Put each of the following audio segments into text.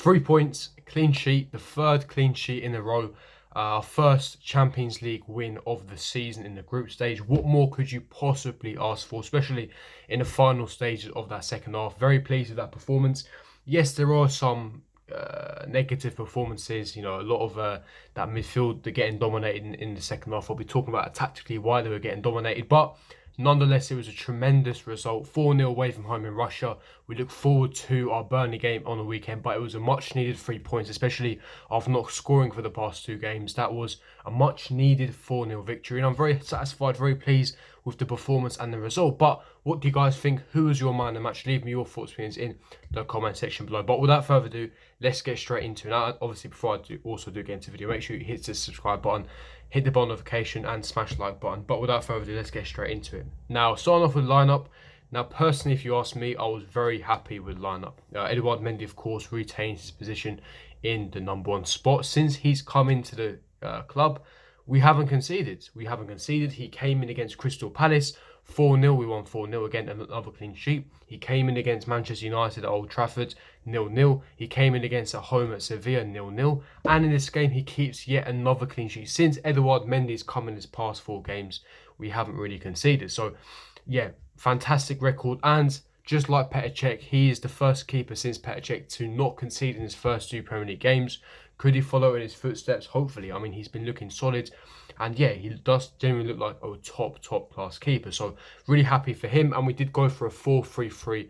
3 points, clean sheet, the third clean sheet in a row. Our first Champions League win of the season in the group stage. What more could you possibly ask for, especially in the final stages of that second half? Very pleased with that performance. Yes, there are some negative performances. A lot of that midfield, they're getting dominated in the second half. We'll be talking about tactically why they were getting dominated, but nonetheless, it was a tremendous result. 4-0 away from home in Russia. We look forward to our Burnley game on the weekend, but it was a much needed 3 points, especially after not scoring for the past 2 games. That was a much needed 4-0 victory, and I'm very satisfied, very pleased with the performance and the result. But what do you guys think? Who was your man of the match? Leave me your thoughts, opinions in the comment section below. But without further ado, let's get straight into it. Now, obviously, before I do get into the video, make sure you hit the subscribe button, hit the bell notification, and smash the like button. But without further ado, let's get straight into it. Now, starting off with lineup. Now, personally, if you ask me, I was very happy with lineup. Edouard Mendy, of course, retains his position in the #1 spot. Since he's come into the club, we haven't conceded. He came in against Crystal Palace, 4-0. We won 4-0 again, another clean sheet. He came in against Manchester United at Old Trafford, 0-0. He came in against at home at Sevilla, 0-0. And in this game, he keeps yet another clean sheet. Since Edouard Mendy's come in his past 4 games, we haven't really conceded. So, yeah, fantastic record. And just like Petr Cech, he is the first keeper since Petr Cech to not concede in his first 2 Premier League games. Could he follow in his footsteps? Hopefully. I mean, he's been looking solid. And yeah, he does genuinely look like a top class keeper. So really happy for him. And we did go for a 4-3-3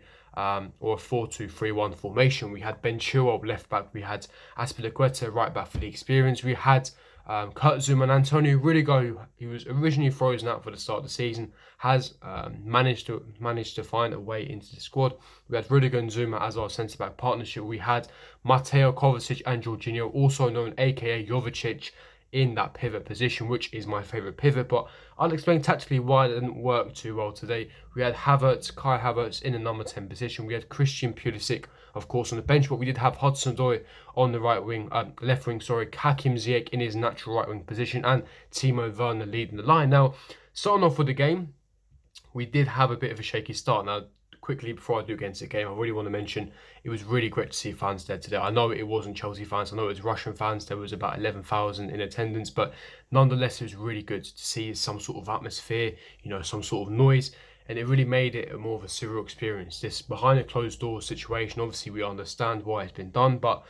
or a 4-2-3-1 formation. We had Ben Chilwell left back. We had Azpilicueta right back for the experience. We had Kurt Zouma and Antonio Rudiger, who was originally frozen out for the start of the season, has managed to find a way into the squad. We had Rudiger and Zouma as our centre-back partnership. We had Mateo Kovacic and Jorginho, also known aka Jovicic, in that pivot position, which is my favourite pivot, but I'll explain tactically why it didn't work too well today. We had Kai Havertz in the number 10 position. We had Christian Pulisic, of course, on the bench, but we did have Hudson-Odoi on the left wing, Hakim Ziyech in his natural right wing position, and Timo Werner leading the line. Now, starting off with the game, we did have a bit of a shaky start. Now, quickly before I do get into the game, I really want to mention it was really great to see fans there today. I know it wasn't Chelsea fans, I know it was Russian fans. There was about 11,000 in attendance, but nonetheless, it was really good to see some sort of atmosphere, some sort of noise, and it really made it a more of a surreal experience. This behind a closed door situation, obviously we understand why it's been done, but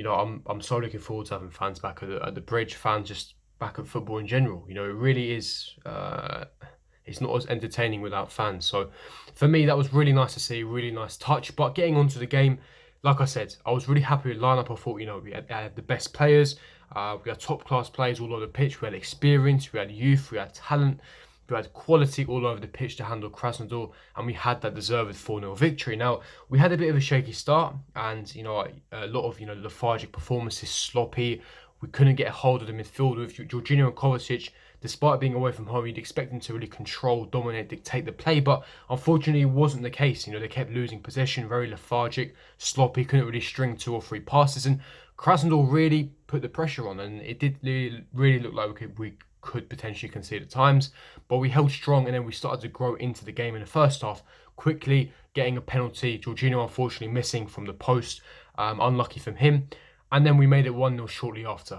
I'm so looking forward to having fans back at the bridge, fans just back at football in general. It really is. It's not as entertaining without fans. So for me, that was really nice to see, really nice touch. But getting onto the game, like I said, I was really happy with the lineup. I thought, we had the best players. We had top class players all over the pitch. We had experience, we had youth, we had talent, we had quality all over the pitch to handle Krasnador, and we had that deserved 4-0 victory. Now, we had a bit of a shaky start, and a lot of lethargic performances, sloppy. We couldn't get a hold of the midfield with Jorginho and Kovacic. Despite being away from home, you'd expect them to really control, dominate, dictate the play, but unfortunately it wasn't the case. They kept losing possession, very lethargic, sloppy, couldn't really string 2 or 3 passes, and Krasnodar really put the pressure on, and it did really look like we could potentially concede at times, but we held strong, and then we started to grow into the game in the first half, quickly getting a penalty. Jorginho unfortunately missing from the post, unlucky from him. And then we made it 1-0 shortly after.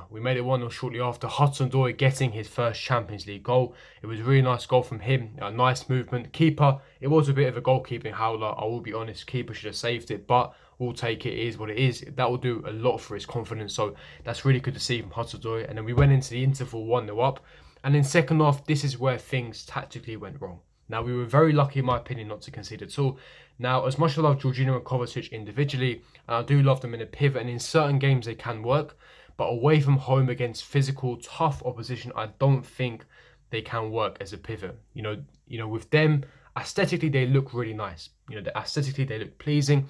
Hudson-Odoi getting his first Champions League goal. It was a really nice goal from him. A nice movement. Keeper, it was a bit of a goalkeeping howler. I will be honest, keeper should have saved it, but we'll take it. It is what it is. That will do a lot for his confidence. So that's really good to see from Hudson-Odoi. And then we went into the interval 1-0 up. And in second half, this is where things tactically went wrong. Now, we were very lucky, in my opinion, not to concede at all. Now, as much as I love Jorginho and Kovacic individually, and I do love them in a pivot, and in certain games they can work, but away from home against physical, tough opposition, I don't think they can work as a pivot. With them, aesthetically, they look really nice. Aesthetically, they look pleasing.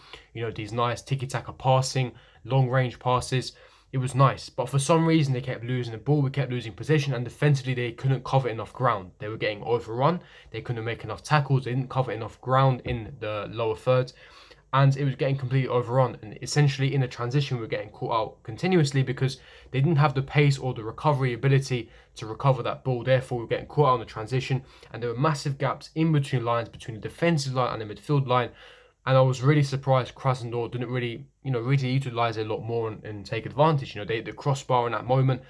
These nice tiki-taka passing, long-range passes. It was nice, but for some reason they kept losing the ball, we kept losing possession, and defensively they couldn't cover enough ground. They were getting overrun, they couldn't make enough tackles, they didn't cover enough ground in the lower thirds, and it was getting completely overrun. And essentially in the transition we were getting caught out continuously because they didn't have the pace or the recovery ability to recover that ball. Therefore we were getting caught out on the transition, and there were massive gaps in between lines, between the defensive line and the midfield line. And I was really surprised Krasnodar didn't really utilise it a lot more and take advantage. The crossbar in that moment,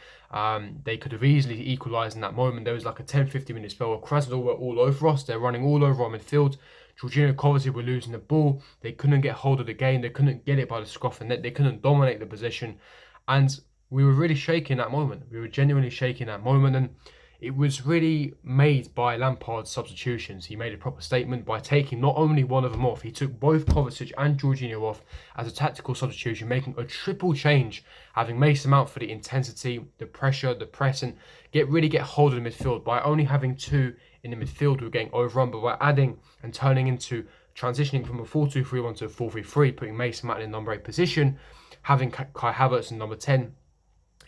they could have easily equalised in that moment. There was like a 10-15 minute spell where Krasnodar were all over us. They're running all over our midfield. Jorginho Kovacic were losing the ball. They couldn't get hold of the game. They couldn't get it by the scruff of the net. They couldn't dominate the position. And we were really shaking that moment. We were genuinely shaking that moment. And it was really made by Lampard's substitutions. He made a proper statement by taking not only one of them off, he took both Kovacic and Jorginho off as a tactical substitution, making a triple change, having Mason Mount for the intensity, the pressure, the press, and get hold of the midfield. By only having two in the midfield, we were getting overrun, but by adding and turning into transitioning from a 4-2-3-1 to a 4-3-3, putting Mason Mount in number 8 position, having Kai Havertz in number 10,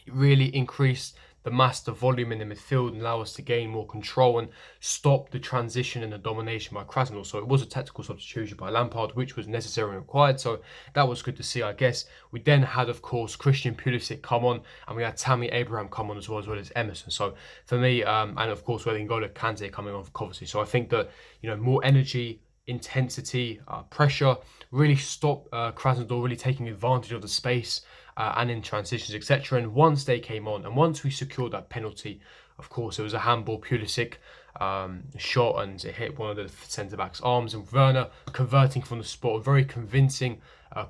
it really increased the volume in the midfield and allow us to gain more control and stop the transition and the domination by Krasnodar. So it was a tactical substitution by Lampard, which was necessary and required. So that was good to see, I guess. We then had, of course, Christian Pulisic come on, and we had Tammy Abraham come on as well as Emerson. So for me, and of course, we had N'Golo Kante coming on for Kovacic. So I think that, more energy, intensity, pressure really stopped Krasnodar really taking advantage of the space and in transitions, etc. And once they came on, and once we secured that penalty, of course, it was a handball. Pulisic shot and it hit one of the centre back's arms, and Werner converting from the spot, a very convincing,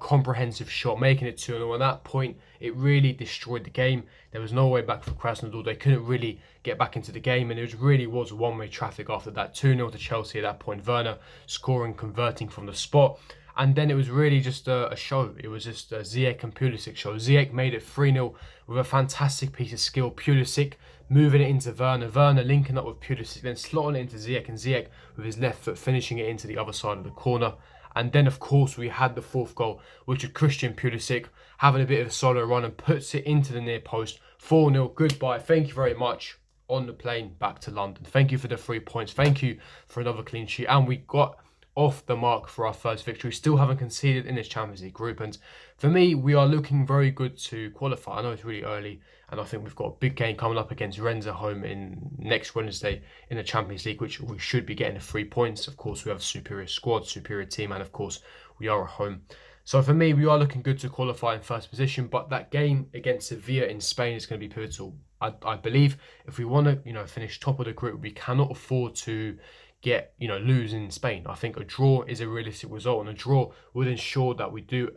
comprehensive shot, making it 2-0. At that point, it really destroyed the game. There was no way back for Krasnodar. They couldn't really get back into the game, and it really was one-way traffic after that. 2-0 to Chelsea at that point. Werner scoring, converting from the spot. And then it was really just a show. It was just a Ziyech and Pulisic show. Ziyech made it 3-0 with a fantastic piece of skill. Pulisic moving it into Werner. Werner linking up with Pulisic, then slotting it into Ziyech. And Ziyech with his left foot finishing it into the other side of the corner. And then, of course, we had the fourth goal, which was Christian Pulisic having a bit of a solo run and puts it into the near post. 4-0. Goodbye. Thank you very much. On the plane back to London. Thank you for the 3 points. Thank you for another clean sheet. And we got off the mark for our first victory. Still haven't conceded in this Champions League group, and for me, we are looking very good to qualify. I know it's really early, and I think we've got a big game coming up against Rennes at home in next Wednesday in the Champions League, which we should be getting the 3 points. Of course, we have a superior squad, superior team, and of course, we are at home. So for me, we are looking good to qualify in first position, but that game against Sevilla in Spain is going to be pivotal. I believe if we want to, finish top of the group, we cannot afford to lose in Spain. I think a draw is a realistic result, and a draw would ensure that we do,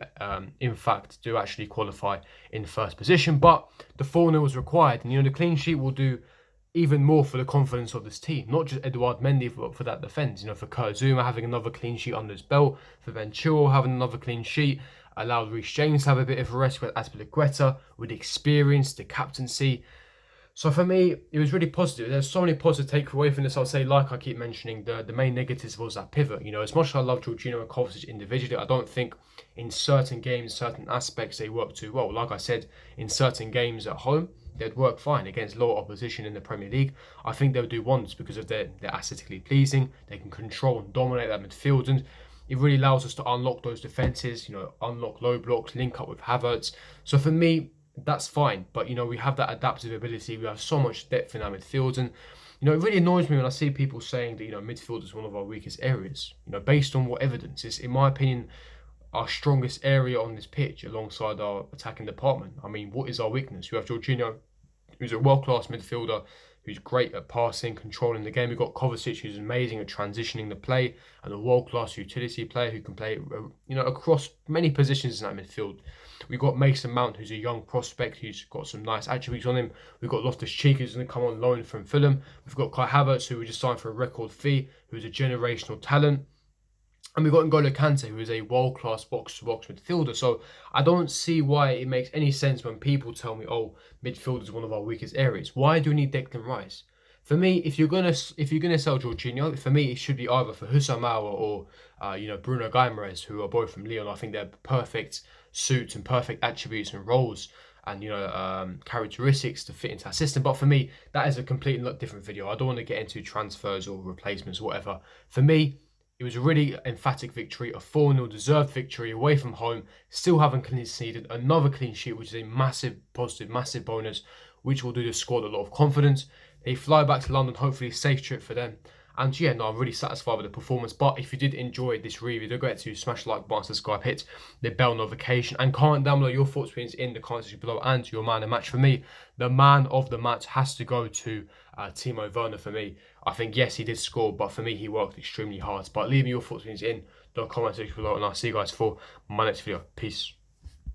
in fact, actually qualify in first position. But the 4-0 was required, and the clean sheet will do even more for the confidence of this team. Not just Eduard Mendy, but for that defence. For Kurt Zouma having another clean sheet under his belt, for Ventura having another clean sheet, allowed Reece James to have a bit of a rest with Azpilicueta, with experience, the captaincy. So for me, it was really positive. There's so many positive takeaways away from this. I'll say, like I keep mentioning, the main negatives was that pivot. As much as I love Jorginho and Kovacic individually, I don't think in certain games, certain aspects, they work too well. Like I said, in certain games at home, they'd work fine against lower opposition in the Premier League. I think they'll do wonders because of they're aesthetically pleasing. They can control and dominate that midfield, and it really allows us to unlock those defences, unlock low blocks, link up with Havertz. So for me, that's fine, but we have that adaptive ability. We have so much depth in our midfield, and it really annoys me when I see people saying that midfield is one of our weakest areas. Based on what evidence? It's, in my opinion, our strongest area on this pitch alongside our attacking department. I mean, what is our weakness? We have Jorginho, who's a world-class midfielder, who's great at passing, controlling the game. We've got Kovacic, who's amazing at transitioning the play, and a world-class utility player who can play, across many positions in that midfield. We've got Mason Mount, who's a young prospect, who's got some nice attributes on him. We've got Loftus-Cheek, who's going to come on loan from Fulham. We've got Kai Havertz, who we just signed for a record fee, who's a generational talent. And we've got N'Golo Kante, who is a world-class box-to-box midfielder. So I don't see why it makes any sense when people tell me, oh, midfield is one of our weakest areas. Why do we need Declan Rice? For me, if you're gonna sell Jorginho, for me it should be either for Houssam Aouar or Bruno Guimaraes, who are both from Lyon. I think they're perfect suits and perfect attributes and roles and characteristics to fit into our system. But for me, that is a completely different video. I don't want to get into transfers or replacements or whatever. For me, it was a really emphatic victory, a 4-0 deserved victory away from home. Still haven't conceded another clean sheet, which is a massive positive, massive bonus, which will do the squad a lot of confidence. They fly back to London, hopefully a safe trip for them. And yeah, no, I'm really satisfied with the performance. But if you did enjoy this review, don't forget to smash the like button, subscribe, hit the bell notification, and comment down below your thoughts, opinions in the comments section below, and your man of the match. For me, the man of the match has to go to Timo Werner. For me, I think yes, he did score, but for me, he worked extremely hard. But leave me your thoughts, opinions in the comment section below, and I'll see you guys for my next video. Peace.